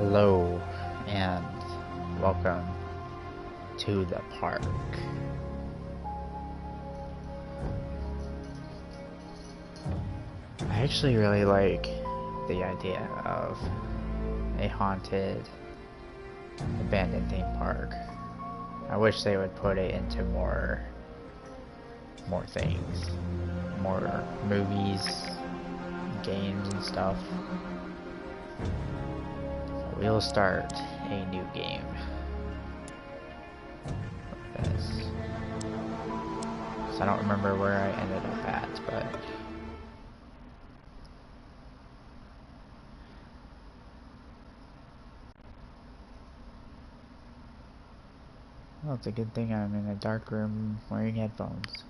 Hello and welcome to the park. I actually really like the idea of a haunted, abandoned theme park. I wish they would put it into more things, more movies, games and stuff. We'll start a new game with this. So I don't remember where I ended up at, but well, it's a good thing I'm in a dark room wearing headphones.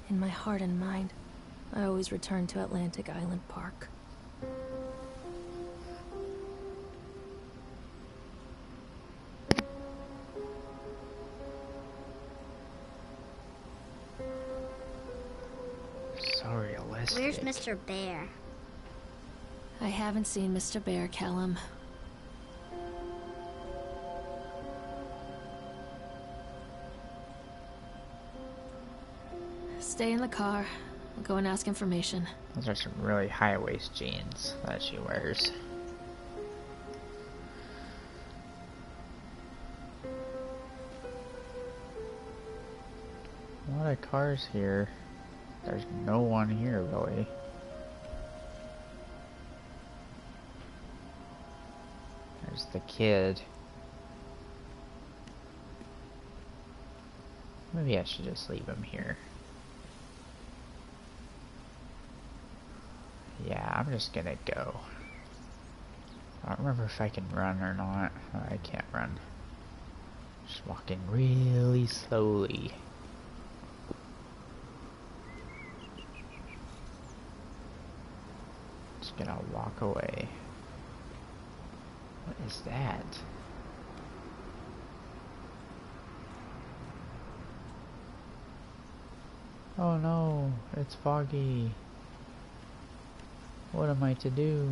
In my heart and mind, I always return to Atlantic Island Park. So realistic. Where's Mr. Bear? I haven't seen Mr. Bear, Callum. Stay in the car. I'll go and ask information. Those are some really high-waist jeans that she wears. A lot of cars here. There's no one here, really. There's the kid. Maybe I should just leave him here. Yeah, I'm just gonna go. I don't remember if I can run or not. I can't run. Just walking really slowly. Just gonna walk away. What is that? Oh no, it's foggy. What am I to do?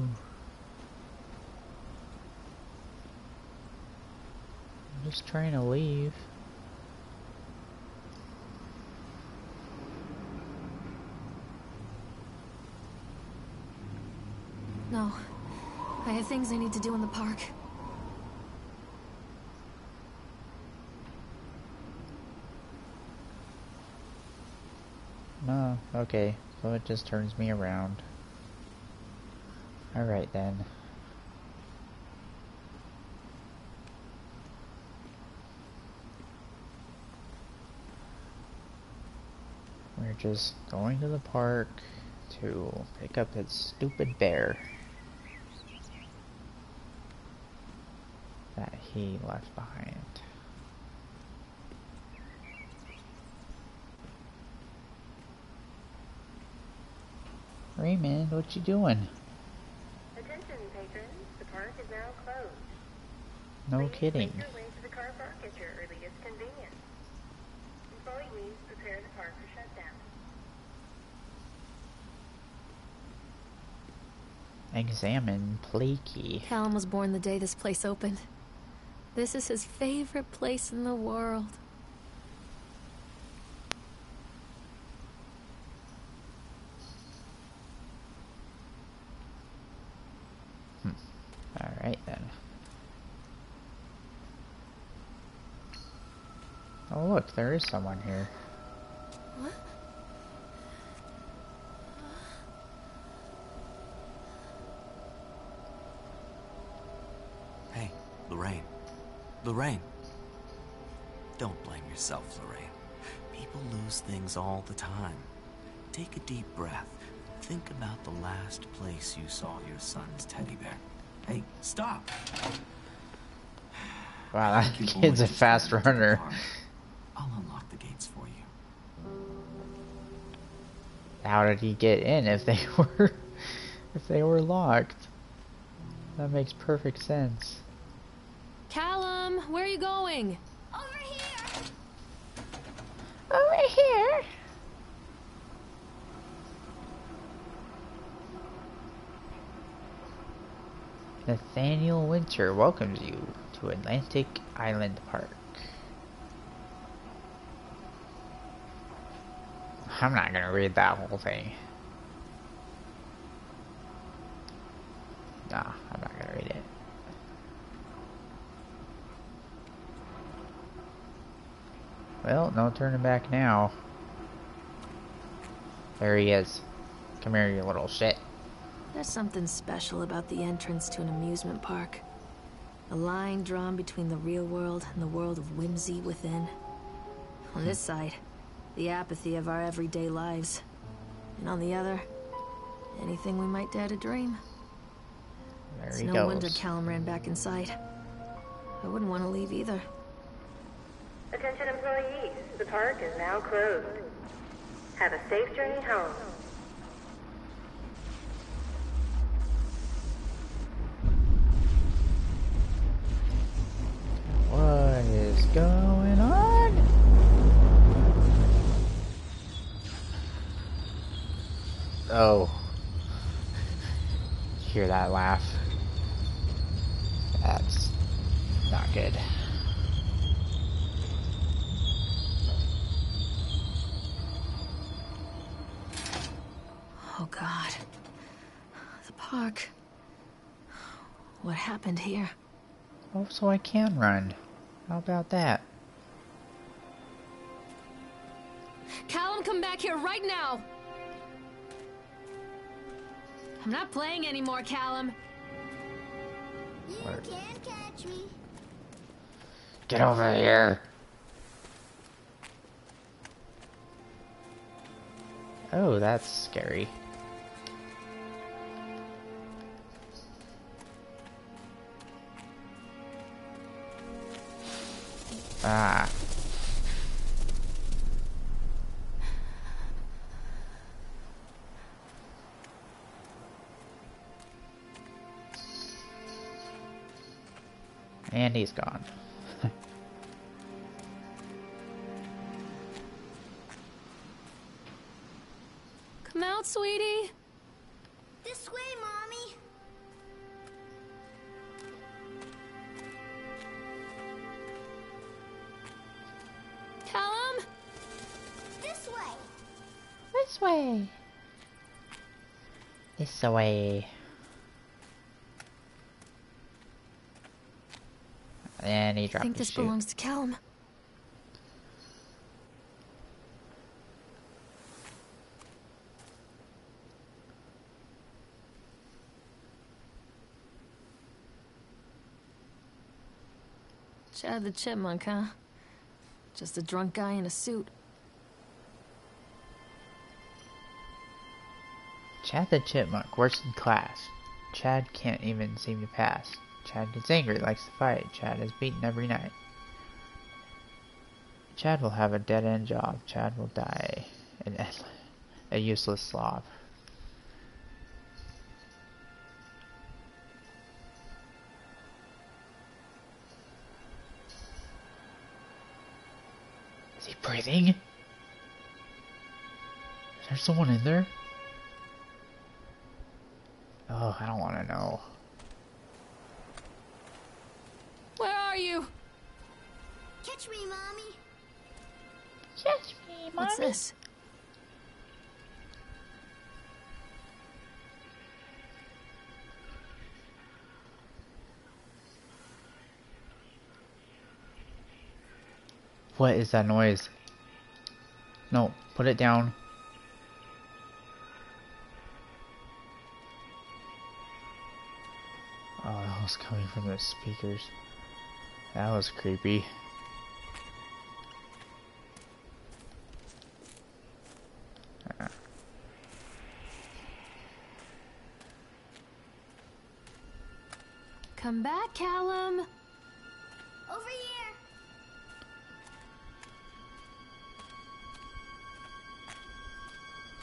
I'm just trying to leave. No. I have things I need to do in the park. No, okay. So it just turns me around. Alright then. We're just going to the park to pick up that stupid bear that he left behind. Raymond, what you doing? Attention patrons, the park is now closed. No Please kidding. make your way to the car park at your earliest convenience. Employees prepare the park for shutdown. Examine play key. Callum was born the day this place opened. This is his favorite place in the world. Alright then. Oh look, there is someone here. What? Hey, Lorraine. Lorraine. Don't blame yourself, Lorraine. People lose things all the time. Take a deep breath. Think about the last place you saw your son's teddy bear. Hey, stop! Wow, that kid's a fast runner. I'll unlock the gates for you. How did he get in if they were locked? That makes perfect sense. Callum, where are you going? Over here! Over here. Nathaniel Winter welcomes you to Atlantic Island Park. I'm not gonna read that whole thing. Nah, I'm not gonna read it. Well, no turning back now. There he is. Come here, you little shit. There's something special about the entrance to an amusement park. A line drawn between the real world and the world of whimsy within. On this side, the apathy of our everyday lives. And on the other, anything we might dare to dream. There It's he no goes. wonder Callum ran back inside. I wouldn't want to leave either. Attention employees, the park is now closed. Have a safe journey home. What is going on? Oh. Hear that laugh? That's not good. Oh God. The park. What happened here? Oh, so I can run. How about that? Callum, come back here right now! I'm not playing anymore, Callum. You can't catch me. Get over here. Oh, that's scary. Ah. And he's gone. Come out, sweetie. This way, Mommy. Callum? This way. This way. This way. And he I dropped think the this chute. belongs to Callum. Chad the Chipmunk, huh? Just a drunk guy in a suit. Chad the Chipmunk works in class. Chad can't even seem to pass. Chad gets angry, likes to fight. Chad is beaten every night. Chad will have a dead-end job. Chad will die a useless slob. Is he breathing? Is there someone in there? Oh, I don't want to know. Where are you? Catch me, Mommy. Catch me, What's this? What is that noise? No, put it down. Oh, that was coming from the speakers. That was creepy. Come back, Callum. Over here.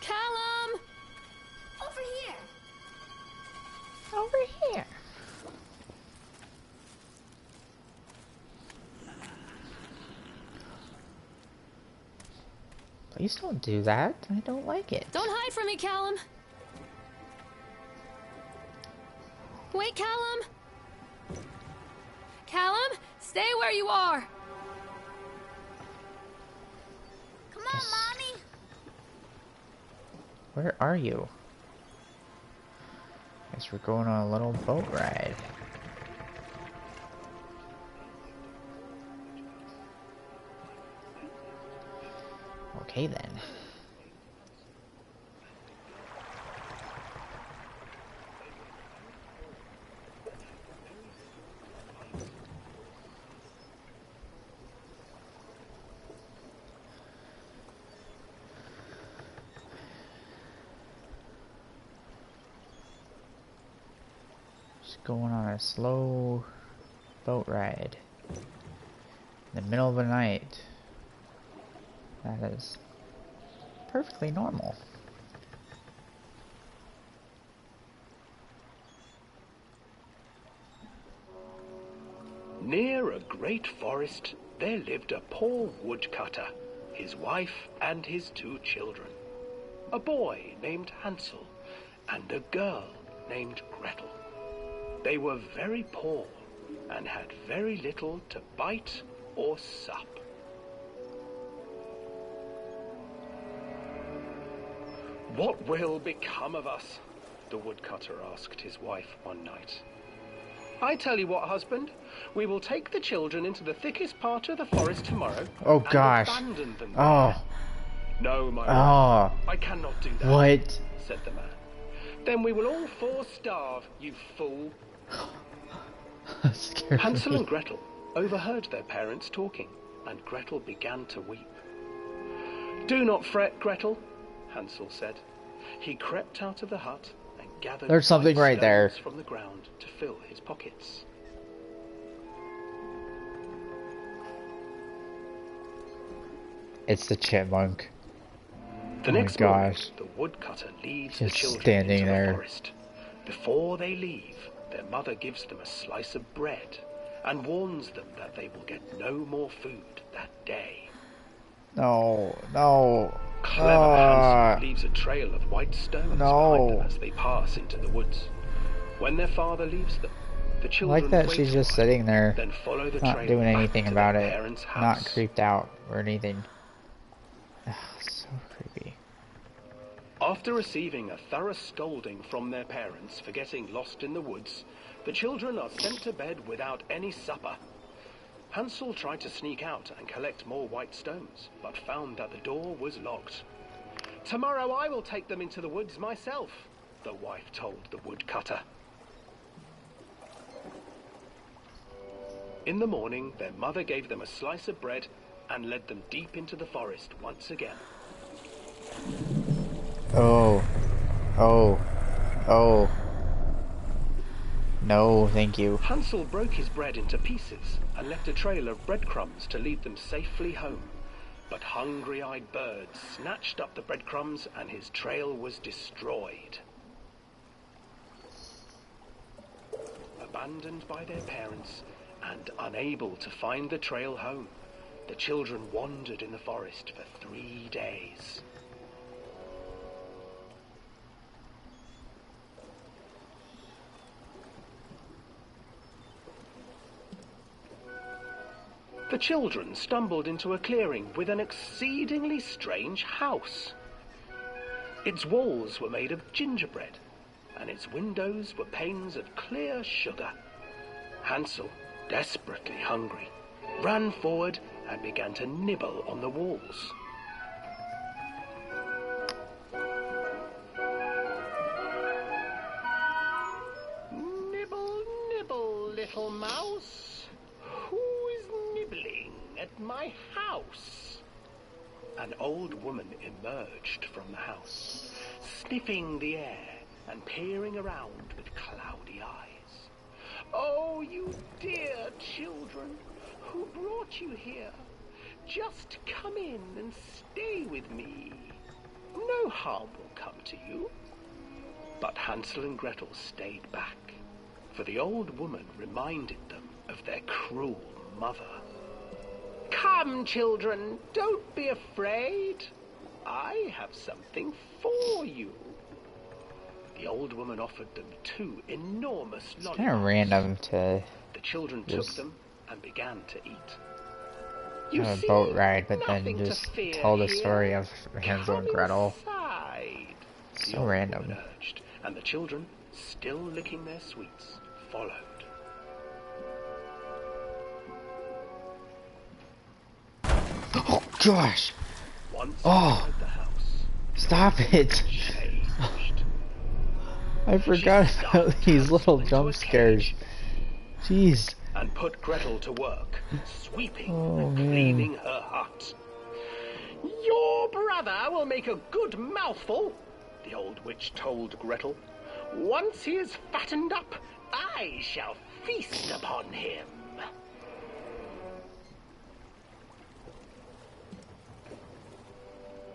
Callum! Over here. Over here. Please don't do that. I don't like it. Don't hide from me, Callum. Wait, Callum. Callum, stay where you are. Come on, Mommy. Where are you? Guess we're going on a little boat ride. Okay then. Just going on a slow boat ride in the middle of the night. That is perfectly normal. Near a great forest, there lived a poor woodcutter, his wife and his 2 children. A boy named Hansel and a girl named Gretel. They were very poor and had very little to bite or sup. "What will become of us?" the woodcutter asked his wife one night. "I tell you what, husband, we will take the children into the thickest part of the forest tomorrow Oh and gosh. abandon them Oh. there." "No, my Oh. lord, I cannot do that," What? said the man. "Then we will all 4 starve, you fool." Scared Hansel me. and Gretel overheard their parents talking, and Gretel began to weep. "Do not fret, Gretel," Hansel said. He crept out of the hut and gathered There's something white right there. stones from the ground to fill his pockets. It's the chipmunk. The Oh my next morning, gosh. the woodcutter leads the Just children standing into there. the forest. Before they leave, their mother gives them a slice of bread and warns them that they will get no more food that day. No, no. Clever Hansel leaves a trail of white stones behind No. them as they pass into the woods. When their father leaves them, the I children like that wait she's a just while, sitting there, then follow the not trail doing back anything to about their it, parents' not house. creeped out or anything. Ugh, so creepy. After receiving a thorough scolding from their parents for getting lost in the woods, the children are sent to bed without any supper. Hansel tried to sneak out and collect more white stones, but found that the door was locked. "Tomorrow I will take them into the woods myself," the wife told the woodcutter. In the morning, their mother gave them a slice of bread and led them deep into the forest once again. Oh. Oh. Oh. No, thank you. Hansel broke his bread into pieces and left a trail of breadcrumbs to lead them safely home. But hungry-eyed birds snatched up the breadcrumbs and his trail was destroyed. Abandoned by their parents and unable to find the trail home, the children wandered in the forest for 3 days. The children stumbled into a clearing with an exceedingly strange house. Its walls were made of gingerbread, and its windows were panes of clear sugar. Hansel, desperately hungry, ran forward and began to nibble on the walls. "Nibble, nibble, little mouse. Who is nibbling at my house?" An old woman emerged from the house, sniffing the air and peering around with cloudy eyes. "Oh, you dear children, who brought you here? Just come in and stay with me. No harm will come to you." But Hansel and Gretel stayed back, for the old woman reminded them of their cruel mother. "Come, children, don't be afraid," I have something for you. The old woman offered them 2 enormous lollipops. Kind of random to The children took them and began to eat. have a boat ride, but then just tell the story of Hansel and Gretel. So random. Urged, and the children, still licking their sweets, followed. Oh gosh! Once Oh! inside the house, Stop it! changed. I forgot about these little jump scares. Jeez. And put Gretel to work, sweeping Oh, and man. cleaning her hut. Your brother will make a good mouthful, the old witch told Gretel. Once he is fattened up, I shall feast upon him.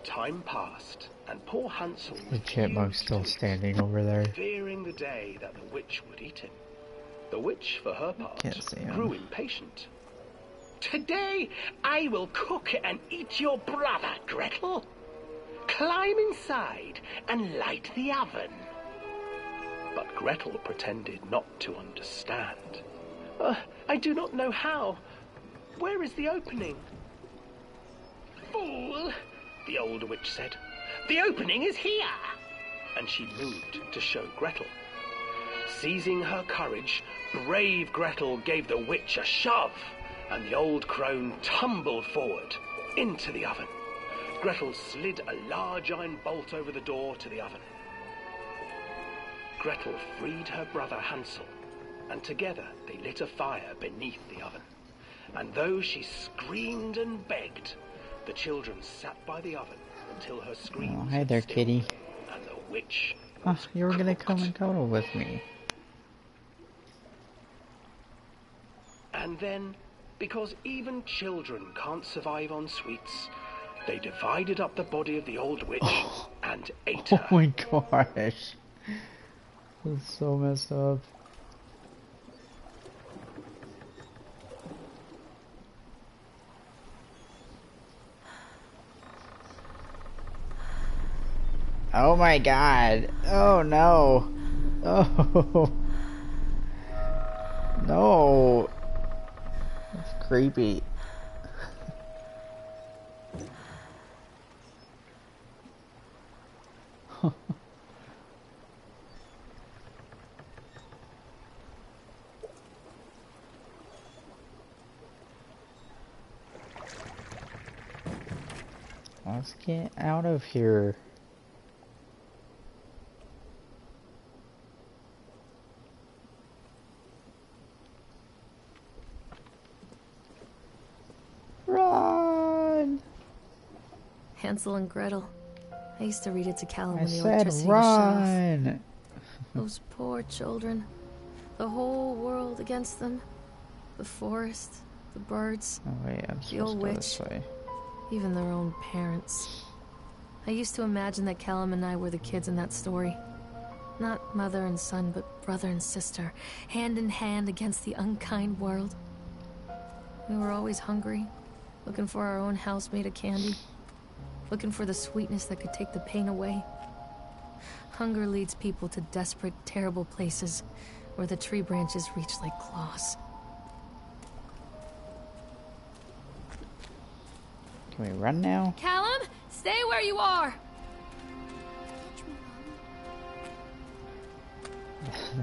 Time passed, and poor Hansel The chipmunk's still standing over there. fearing the day that the witch would eat him. The witch, for her part, Can't see him. grew impatient. Today I will cook and eat your brother, Gretel. Climb inside and light the oven. But Gretel pretended not to understand. I do not know how. Where is the opening? Fool, the old witch said. The opening is here. And she moved to show Gretel. Seizing her courage, brave Gretel gave the witch a shove, and the old crone tumbled forward into the oven. Gretel slid a large iron bolt over the door to the oven. Gretel freed her brother Hansel, and together they lit a fire beneath the oven. And though she screamed and begged, the children sat by the oven until her screams Oh, hi there, stilled, kitty. and the witch Oh, was you were gonna cooked. come and cuddle with me. And then, because even children can't survive on sweets, they divided up the body of the old witch and ate Oh her. my gosh. That's so messed up. Oh my god. Oh no. Oh. No. That's creepy. Let's get out of here. Run! Hansel and Gretel. I used to read it to Callum I when the said electricity was shut off. run! Those poor children. The whole world against them. The forest, the birds, Oh wait, I'm The supposed old to go this witch. way. even their own parents. I used to imagine that Callum and I were the kids in that story. Not mother and son, but brother and sister, hand in hand against the unkind world. We were always hungry, looking for our own house made of candy, looking for the sweetness that could take the pain away. Hunger leads people to desperate, terrible places where the tree branches reach like claws. Can we run now? Callum, stay where you are!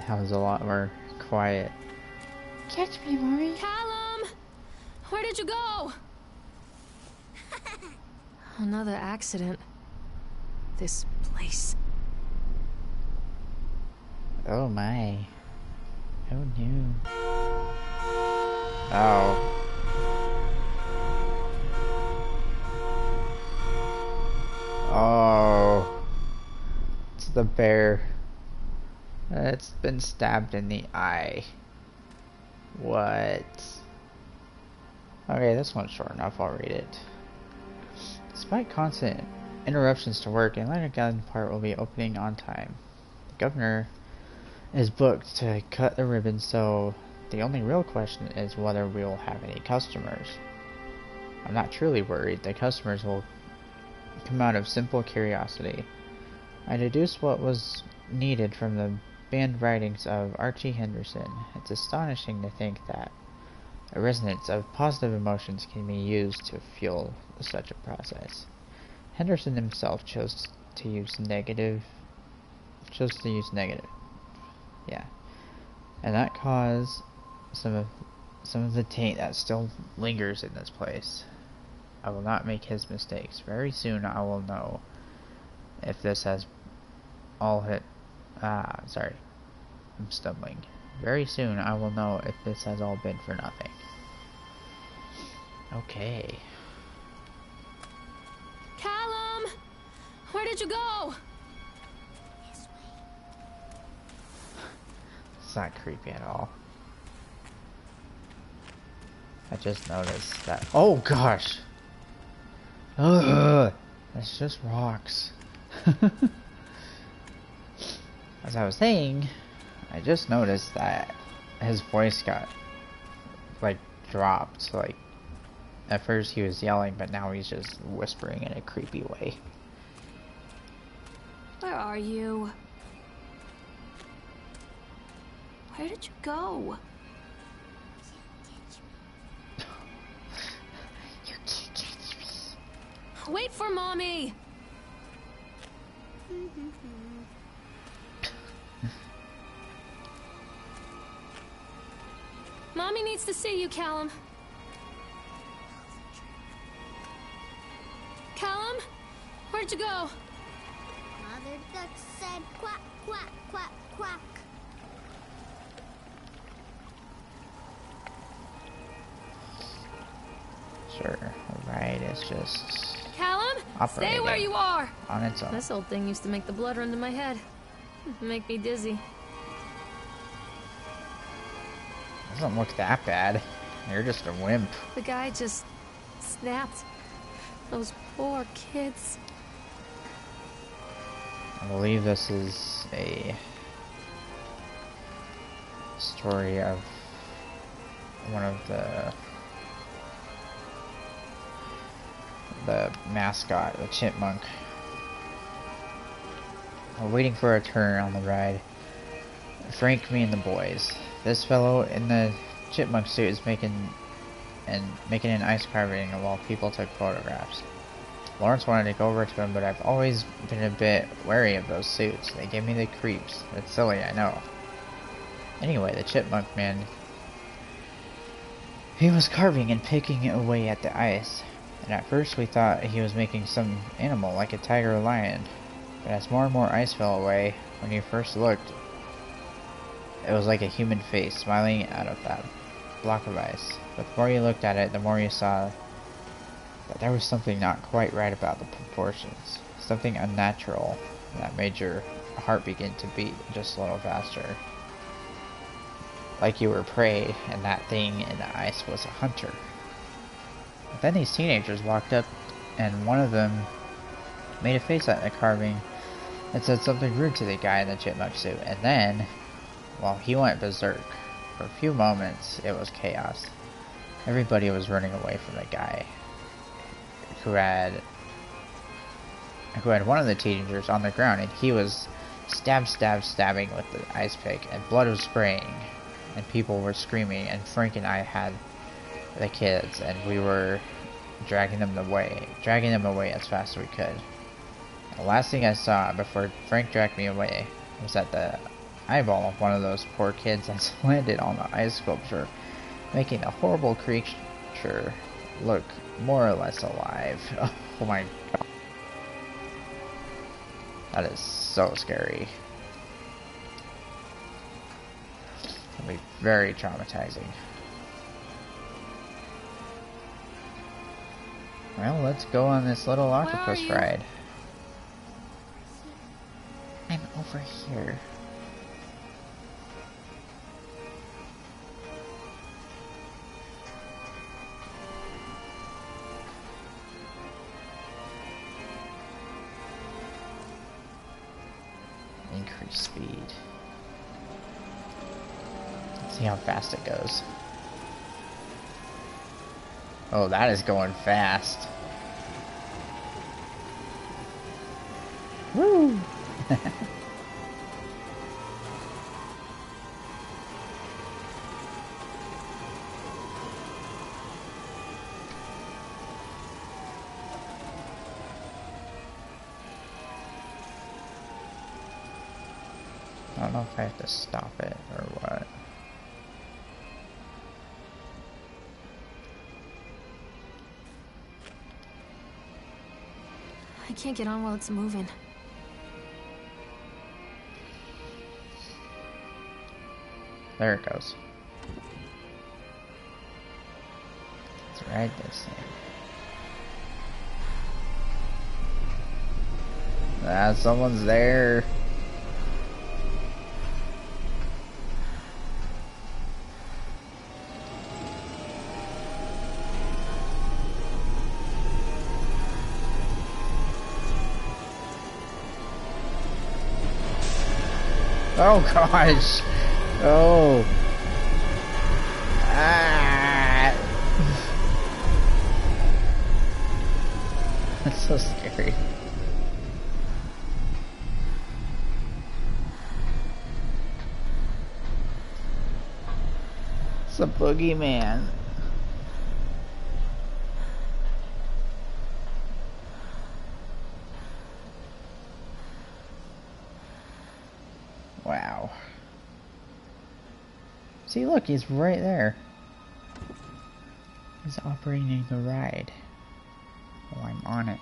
That was a lot more quiet. Catch me, mommy. Callum! Where did you go? Another accident. This place. Oh my. Oh no. Oh. Oh. It's the bear. It's been stabbed in the eye. What? Okay, this one's short enough. I'll read it. Despite constant interruptions to work, Atlantic Garden Park will be opening on time. The governor is booked to cut the ribbon, so the only real question is whether we will have any customers. I'm not truly worried. The customers will come out of simple curiosity. I deduced what was needed from the banned writings of Archie Henderson. It's astonishing to think that a resonance of positive emotions can be used to fuel such a process. Henderson himself chose to use negative. Yeah. And that caused some of the taint that still lingers in this place. I will not make his mistakes. Very soon I will know if this has all hit. Sorry. I'm stumbling. Very soon I will know if this has all been for nothing. Okay. Callum! Where did you go? It's not creepy at all. I just noticed that. Oh gosh! Ugh! That's just rocks. As I was saying, I just noticed that his voice got, like, dropped. Like, at first he was yelling, but now he's just whispering in a creepy way. Where are you? Where did you go? You can't catch me. Wait for Mommy! Mommy needs to see you, Callum. Callum? Where'd you go? Mother Duck said quack, quack, quack, quack. Sure, alright, it's just Callum? Stay where you are! on its own. This old thing used to make the blood run to my head. Make me dizzy. Doesn't look that bad. You're just a wimp. The guy just snapped. Those poor kids. I believe this is a story of one of the mascot, the chipmunk. We're waiting for a turn on the ride. Frank, me, and the boys. This fellow in the chipmunk suit is making an ice carving while people took photographs. Lawrence wanted to go over to him, but I've always been a bit wary of those suits. They give me the creeps. It's silly, I know. Anyway, the chipmunk man, he was carving and picking away at the ice. And at first we thought he was making some animal, like a tiger or lion. But as more and more ice fell away, when you first looked, it was like a human face smiling out of that block of ice. But the more you looked at it, the more you saw that there was something not quite right about the proportions. Something unnatural that made your heart begin to beat just a little faster. Like you were prey, and that thing in the ice was a hunter. But then these teenagers walked up, and one of them made a face at the carving and said something rude to the guy in the chipmunk suit. And then, well, he went berserk. For a few moments, it was chaos. Everybody was running away from the guy who had one of the teenagers on the ground, and he was stabbing with the ice pick, and blood was spraying, and people were screaming, and Frank and I had the kids, and we were dragging them away as fast as we could. The last thing I saw before Frank dragged me away was that the eyeball of one of those poor kids has landed on the ice sculpture, making a horrible creature look more or less alive. Oh my god. That is so scary. It'll be very traumatizing. Well, let's go on this little octopus ride. I'm over here. Increase speed. Let's see how fast it goes. Oh, that is going fast. Woo! I don't know if I have to stop it or what. I can't get on while it's moving. There it goes. Let's ride this thing. Ah, someone's there. Oh gosh! Oh! Ah! That's so scary. It's a boogeyman. Wow. See, look, he's right there. He's operating the ride. Oh, I'm on it.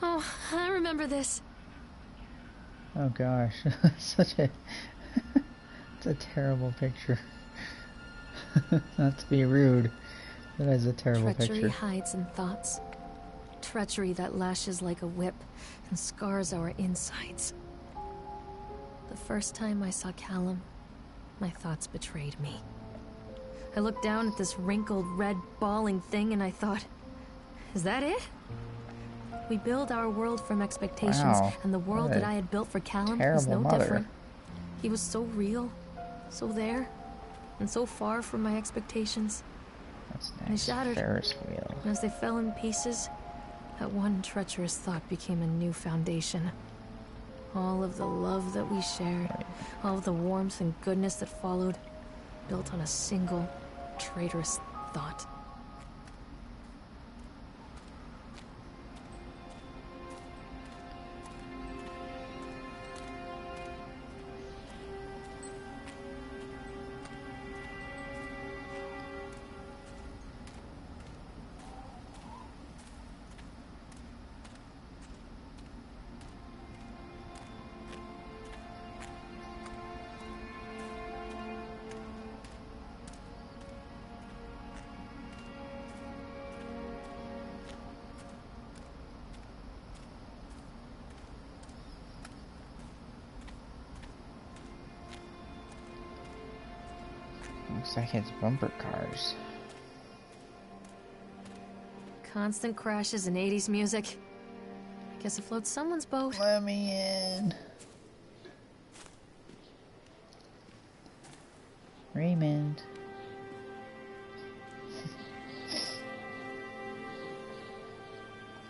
Oh, I remember this. Oh gosh, such a it's a terrible picture. Not to be rude, but that's a terrible Treachery picture. hides in thoughts. Treachery that lashes like a whip and scars our insides. The first time I saw Callum, my thoughts betrayed me. I looked down at this wrinkled, red, bawling thing and I thought, is that it? We build our world from expectations, Wow, and the world what a that I had built for Callum was terrible no mother. different. He was so real, so there, and so far from my expectations. That's They nice. shattered. Ferris wheel. And as they fell in pieces, that one treacherous thought became a new foundation. All of the love that we shared, all of the warmth and goodness that followed, built on a single, traitorous thought. Looks like it's bumper cars. Constant crashes and 80s music. Guess it floats someone's boat. Let me in. Raymond.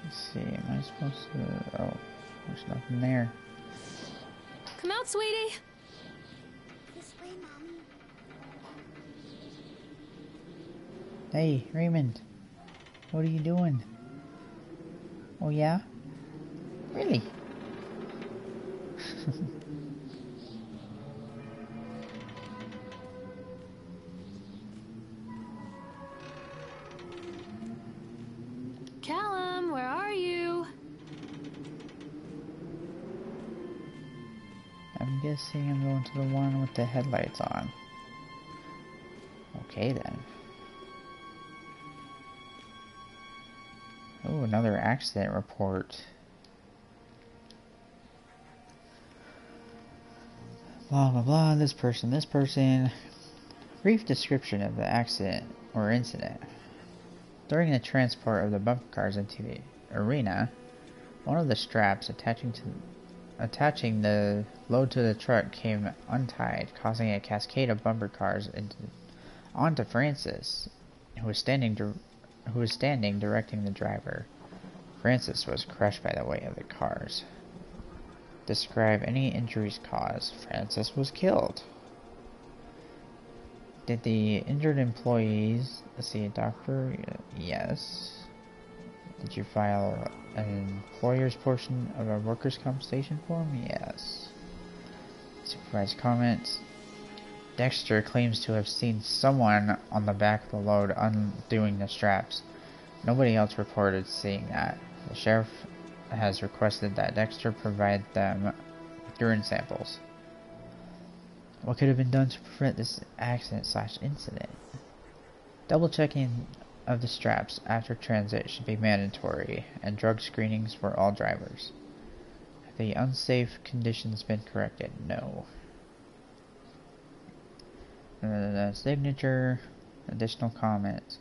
Let's see, am I supposed to... Oh, there's nothing there. Come out, sweetie! This way, Mommy. Hey, Raymond. What are you doing? Oh, yeah? Really? Callum, where are you? I'm guessing I'm going to the one with the headlights on. Okay, then. Oh, another accident report. Blah, blah, blah, this person. Brief description of the accident or incident. During the transport of the bumper cars into the arena, one of the straps attaching to attaching the load to the truck came untied, causing a cascade of bumper cars onto Francis, who was standing directing the driver. Francis was crushed by the weight of the cars. Describe any injuries caused. Francis was killed. Did the injured employees see a doctor? Yes. Did you file an employer's portion of a workers' compensation form? Yes. Supervised comments. Dexter claims to have seen someone on the back of the load undoing the straps. Nobody else reported seeing that. The sheriff has requested that Dexter provide them with urine samples. What could have been done to prevent this accident/incident? Double checking of the straps after transit should be mandatory, and drug screenings for all drivers. Have the unsafe conditions been corrected? No. The signature, additional comments.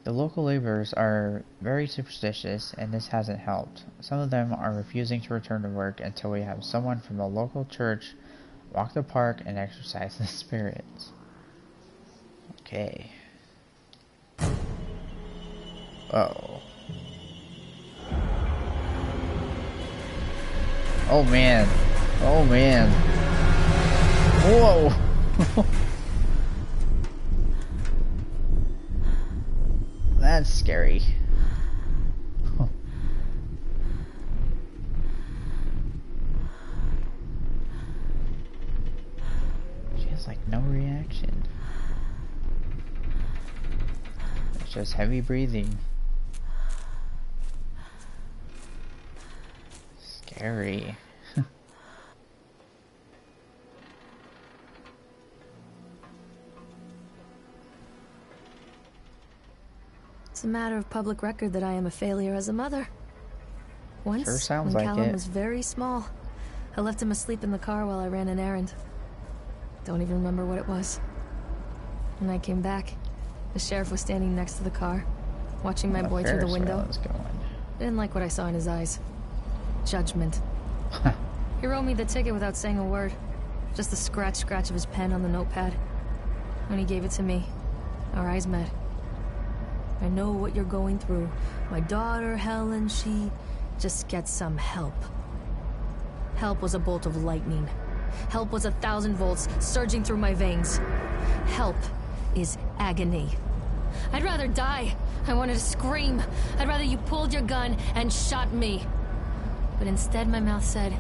The local laborers are very superstitious, and this hasn't helped. Some of them are refusing to return to work until we have someone from the local church walk the park and exercise the spirits. Okay. Uh-oh. Oh man. Oh man. Whoa. That's scary. She has like no reaction. It's just heavy breathing. Scary. It's a matter of public record that I am a failure as a mother. Once, Sure sounds when like Callum it. was very small, I left him asleep in the car while I ran an errand. Don't even remember what it was. When I came back, the sheriff was standing next to the car, watching my boy through the window. I didn't like what I saw in his eyes. Judgment. He wrote me the ticket without saying a word. Just the scratch of his pen on the notepad. When he gave it to me, our eyes met. I know what you're going through. My daughter, Helen, she just gets some help. Help was a bolt of lightning. Help was 1,000 volts surging through my veins. Help is agony. I'd rather die. I wanted to scream. I'd rather you pulled your gun and shot me. But instead my mouth said,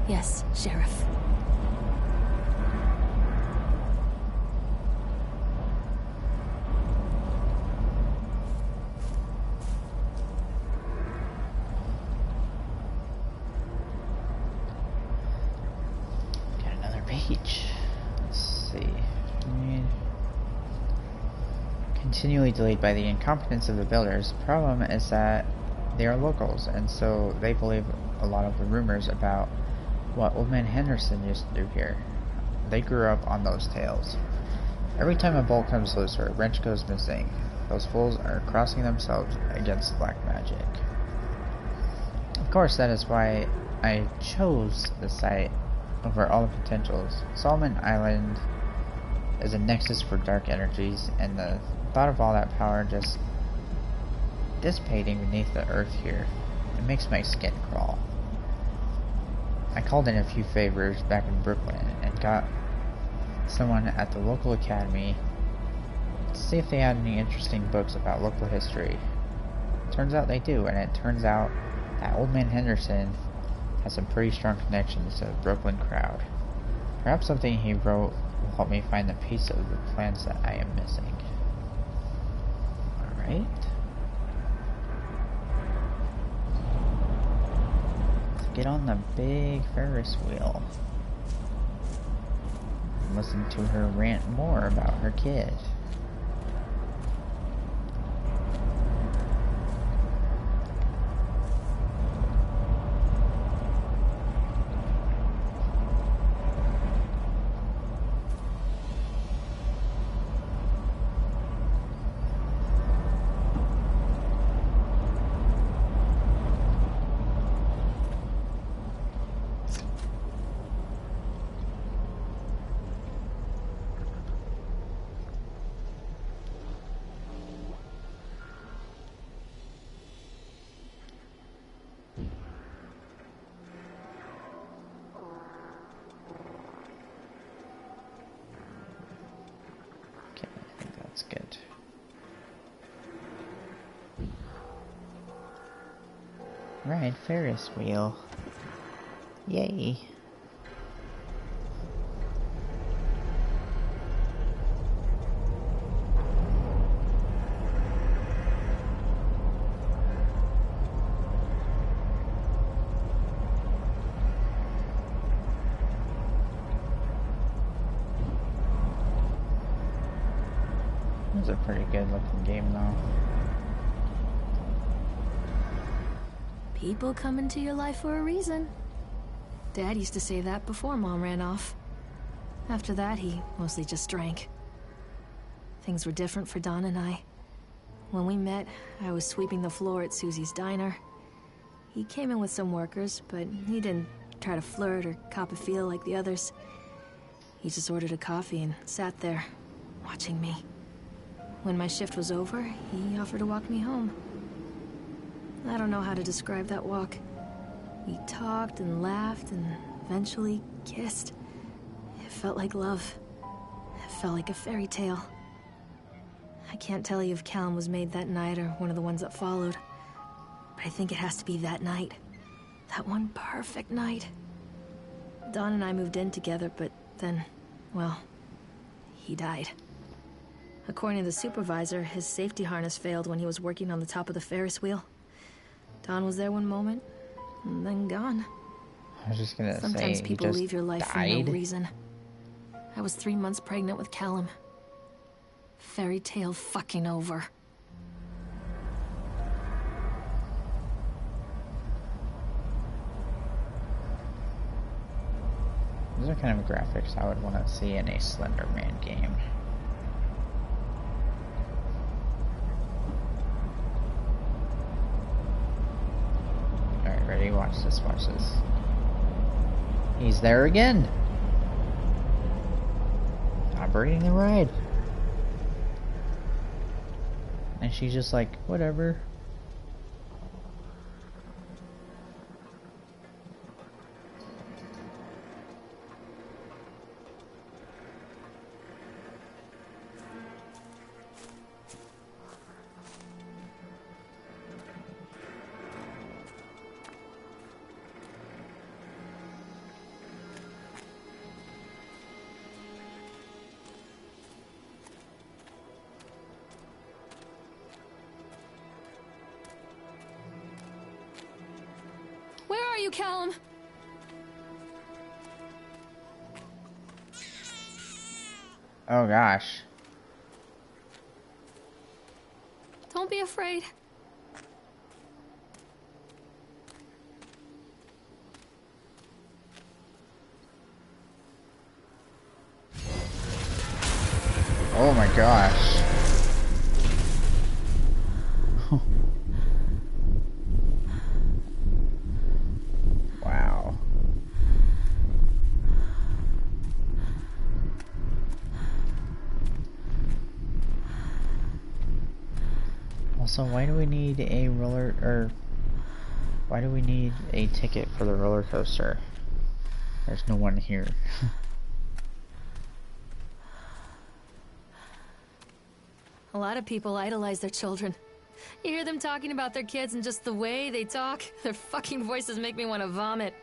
yes, Sheriff. Got another page. Let's see. Continually delayed by the incompetence of the builders. The problem is that they are locals, and so they believe a lot of the rumors about what Old Man Henderson used to do here. They grew up on those tales. Every time a bolt comes loose or a wrench goes missing, those fools are crossing themselves against black magic. Of course, that is why I chose the site over all the potentials. Solomon Island is a nexus for dark energies, and the thought of all that power just dissipating beneath the earth here, it makes my skin crawl. I called in a few favors back in Brooklyn and got someone at the local academy to see if they had any interesting books about local history. Turns out they do, and it turns out that Old Man Henderson has some pretty strong connections to the Brooklyn crowd. Perhaps something he wrote will help me find the piece of the plans that I am missing. Alright. Let's get on the big Ferris wheel. And listen to her rant more about her kid. Ride Ferris wheel. Yay. It's a pretty good looking game though. People come into your life for a reason. Dad used to say that before Mom ran off. After that, he mostly just drank. Things were different for Don and I. When we met, I was sweeping the floor at Susie's diner. He came in with some workers, but he didn't try to flirt or cop a feel like the others. He just ordered a coffee and sat there, watching me. When my shift was over, he offered to walk me home. I don't know how to describe that walk. We talked and laughed and eventually kissed. It felt like love. It felt like a fairy tale. I can't tell you if Callum was made that night or one of the ones that followed. But I think it has to be that night. That one perfect night. Don and I moved in together, but then, well, he died. According to the supervisor, his safety harness failed when he was working on the top of the Ferris wheel. Don was there one moment, and then gone. I was just gonna Sometimes say, people he just leave your life died. for no reason. I was 3 months pregnant with Callum. Fairy tale fucking over. Those are kind of graphics I would want to see in a Slender Man game. Alright, ready? Watch this, watch this. He's there again! Operating the ride. And she's just like, whatever. Where are you, Callum? Oh gosh. Don't be afraid. Oh my gosh. Wow. Also, why do we need a roller, or why do we need a ticket for the roller coaster? There's no one here. A lot of people idolize their children. You hear them talking about their kids and just the way they talk, their fucking voices make me want to vomit.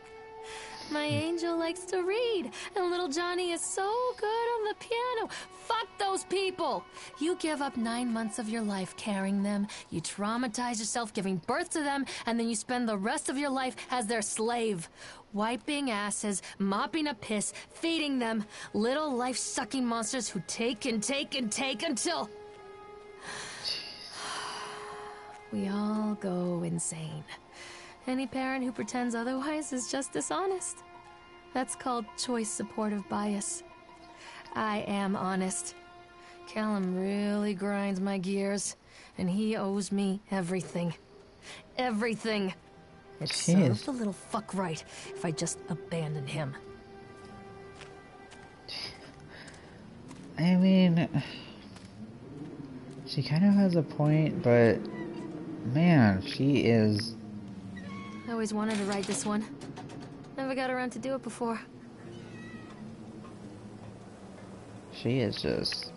My angel likes to read, and little Johnny is so good on the piano. Fuck those people! You give up 9 months of your life carrying them, you traumatize yourself giving birth to them, and then you spend the rest of your life as their slave. Wiping asses, mopping up piss, feeding them. Little life-sucking monsters who take and take and take until... we all go insane. Any parent who pretends otherwise is just dishonest. That's called choice supportive bias. I am honest. Callum really grinds my gears, and he owes me everything. Everything. It'd serve the little fuck right if I just abandon him. I mean, she kind of has a point, but man, she is... I always wanted to ride this one. Never got around to do it before. She is just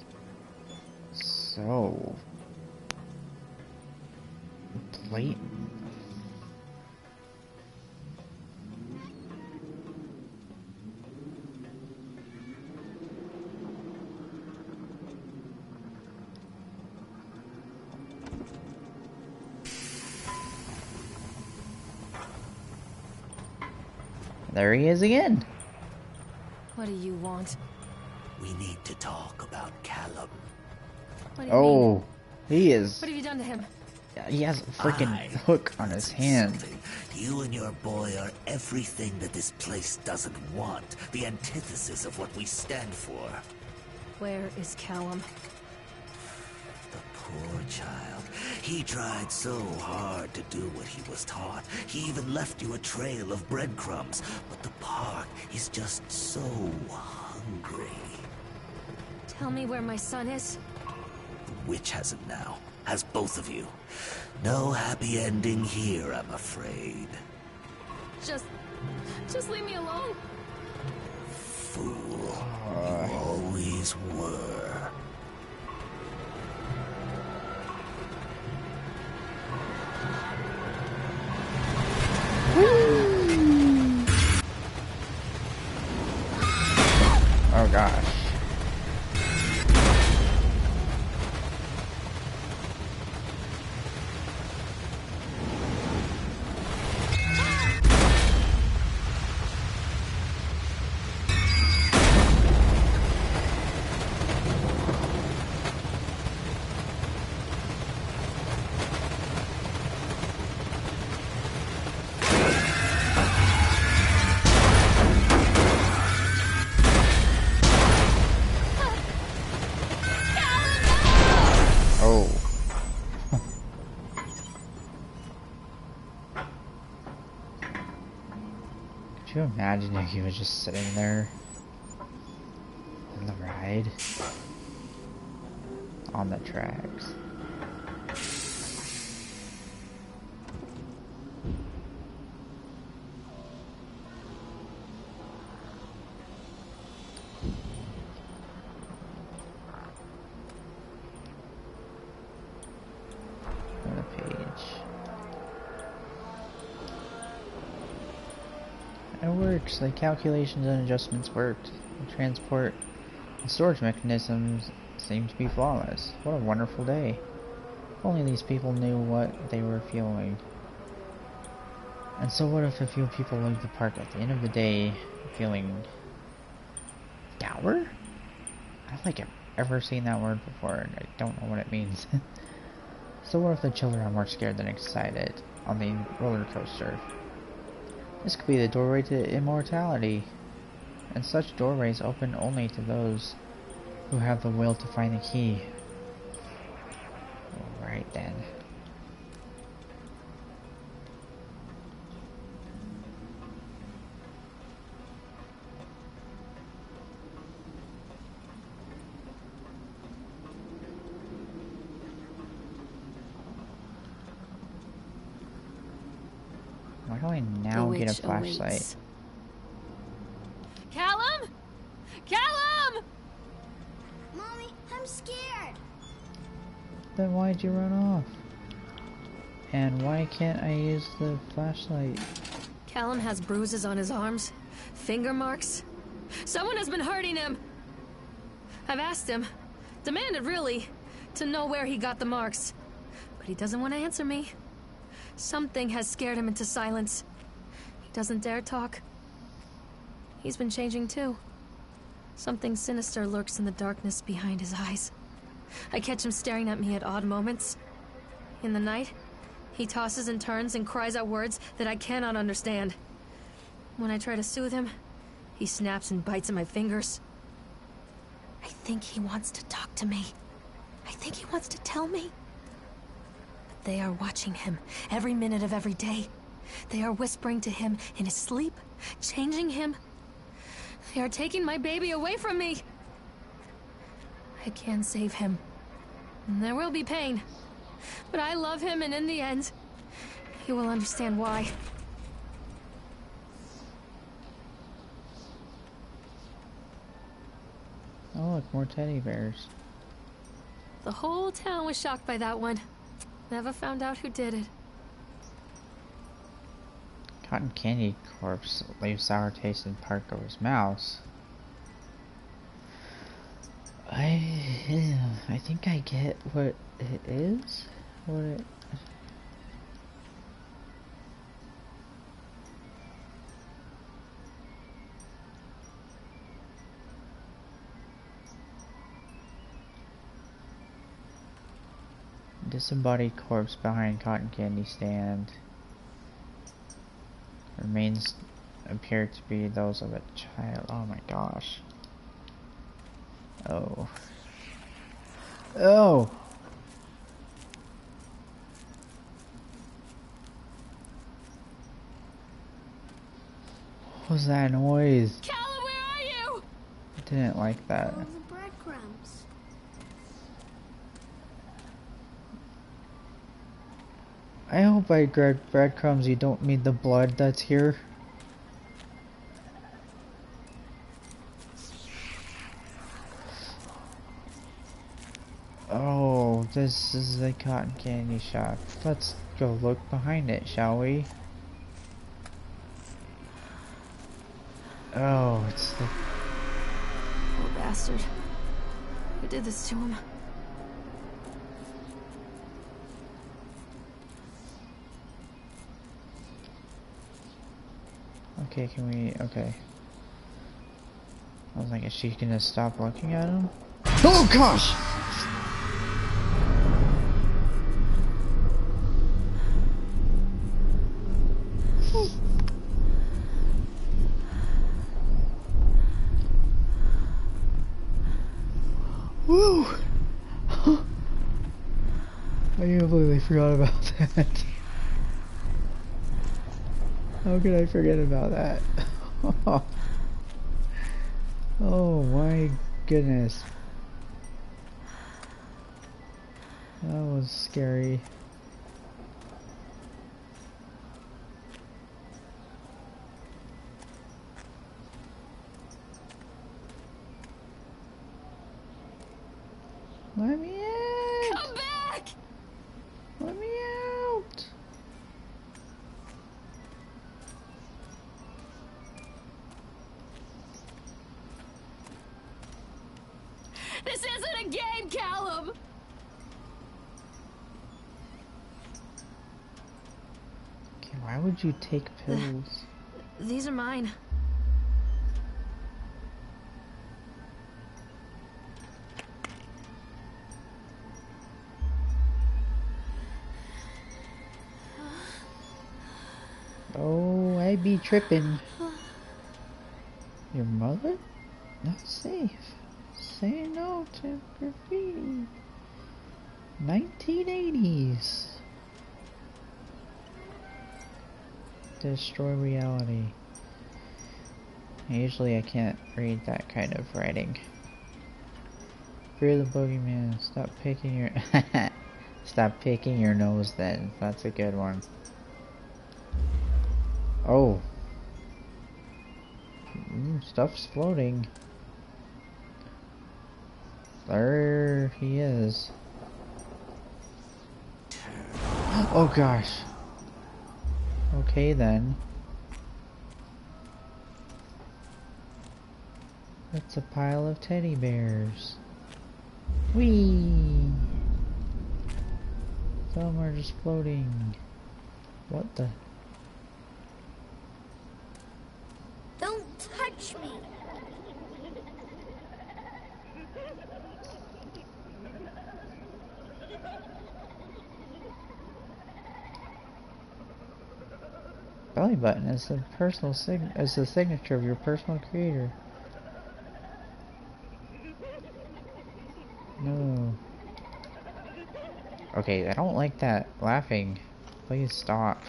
so blatant. There he is again. What do you want? We need to talk about Callum. What do you mean? Oh, he is. What have you done to him? He has a freaking hook on his hand. Insulting. You and your boy are everything that this place doesn't want. The antithesis of what we stand for. Where is Callum? The poor child. He tried so hard to do what he was taught. He even left you a trail of breadcrumbs. But the park is just so hungry. Tell me where my son is. The witch has him now. Has both of you. No happy ending here, I'm afraid. Just leave me alone. Fool. You always were. Oh gosh. Oh. Could you imagine if he was just sitting there on the ride? On the tracks. On the page. It works. The calculations and adjustments worked. The transport and storage mechanisms seem to be flawless. What a wonderful day. If only these people knew what they were feeling. And so what if a few people leave the park at the end of the day feeling dour? I don't think I've ever seen that word before, and I don't know what it means. So what if the children are more scared than excited on the roller coaster? This could be the doorway to immortality, and such doorways open only to those who have the will to find the key. Alright then. Why do I now The get a witch flashlight? awaits. Callum! Callum! Mommy, I'm scared. Then why'd you run off? And why can't I use the flashlight? Callum has bruises on his arms, finger marks. Someone has been hurting him. I've asked him, demanded really, to know where he got the marks. But he doesn't want to answer me. Something has scared him into silence. He doesn't dare talk. He's been changing too. Something sinister lurks in the darkness behind his eyes. I catch him staring at me at odd moments. In the night, he tosses and turns and cries out words that I cannot understand. When I try to soothe him, he snaps and bites at my fingers. I think he wants to talk to me. I think he wants to tell me. But they are watching him every minute of every day. They are whispering to him in his sleep, changing him. They are taking my baby away from me. I can't save him. There will be pain. But I love him, and in the end, he will understand why. Oh look, more teddy bears. The whole town was shocked by that one. Never found out who did it. Cotton candy corpse leaves sour taste in Parko's mouth. I think I get what it is. What it... Disembodied corpse behind cotton candy stand. Remains appear to be those of a child. Oh my gosh. Oh. Oh! What was that noise? Callum, where are you? I didn't like that. All the breadcrumbs. I hope by breadcrumbs you don't mean the blood that's here. Oh, this is the cotton candy shop. Let's go look behind it, shall we? Oh, it's the... Poor bastard. Who did this to him? Okay, can we... Okay. I was like, is she gonna stop looking at him? Oh gosh! Woo! I can't believe I forgot about that. How could I forget about that? Oh my goodness. That was scary. Let me out! Come back! Let me out! This isn't a game, Callum! Okay, why would you take pills? These are mine. Oh, I be tripping. Your mother? Not safe. Say no to graffiti. 1980s. Destroy reality. Usually I can't read that kind of writing. Fear the boogeyman. Stop picking your... Stop picking your nose then. That's a good one. Oh. Stuff's floating. There he is. Oh gosh. Okay then. That's a pile of teddy bears. Whee! Some are just floating. What the? Don't touch me. Belly button is the personal is the signature of your personal creator. No. Okay, I don't like that laughing. Please stop.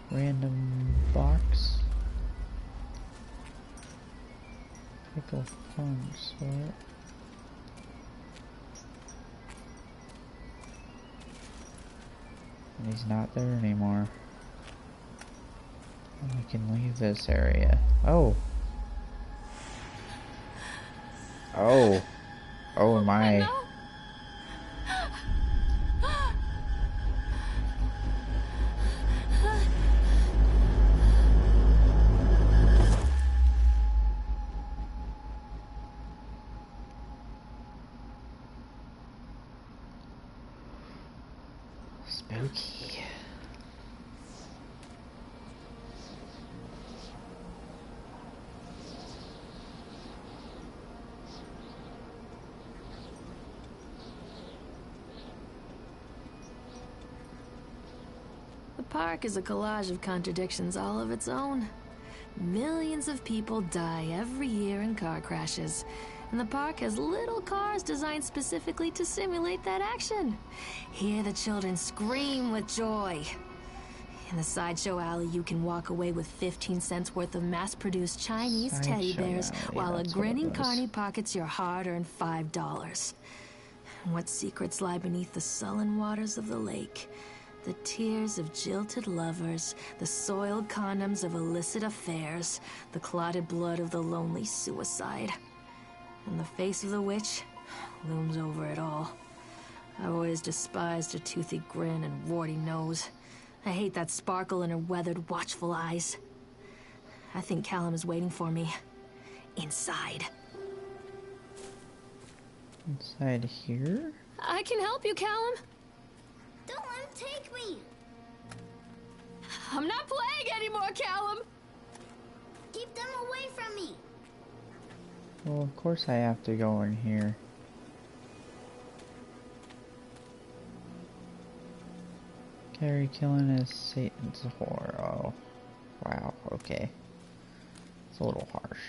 Random box. Pickle funks. What? And he's not there anymore. And we can leave this area. Oh. Oh. Oh my. No. Spooky. park is a collage of contradictions all of its own. Millions of people die every year in car crashes, and the park has little cars designed specifically to simulate that action. Hear the children scream with joy. In the sideshow alley, you can walk away with 15 cents worth of mass-produced Chinese teddy Sideshow bears, alley, while a that's what it grinning was. carny pockets your hard-earned $5. What secrets lie beneath the sullen waters of the lake? The tears of jilted lovers, the soiled condoms of illicit affairs, the clotted blood of the lonely suicide. And the face of the witch looms over it all. I've always despised her toothy grin and warty nose. I hate that sparkle in her weathered, watchful eyes. I think Callum is waiting for me. Inside. Inside here? I can help you, Callum. Don't let him take me. I'm not playing anymore, Callum. Keep them away from me. Well, of course I have to go in here. Carrie killing is Satan's whore. Oh, wow, okay. It's a little harsh.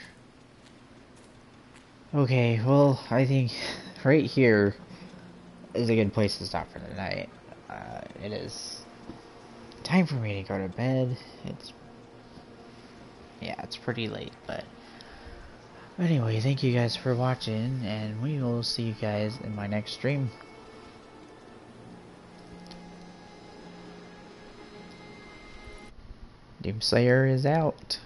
Okay, well, I think right here is a good place to stop for the night. It is time for me to go to bed. It's pretty late, but anyway, thank you guys for watching, and we will see you guys in my next stream. Doomslayer is out.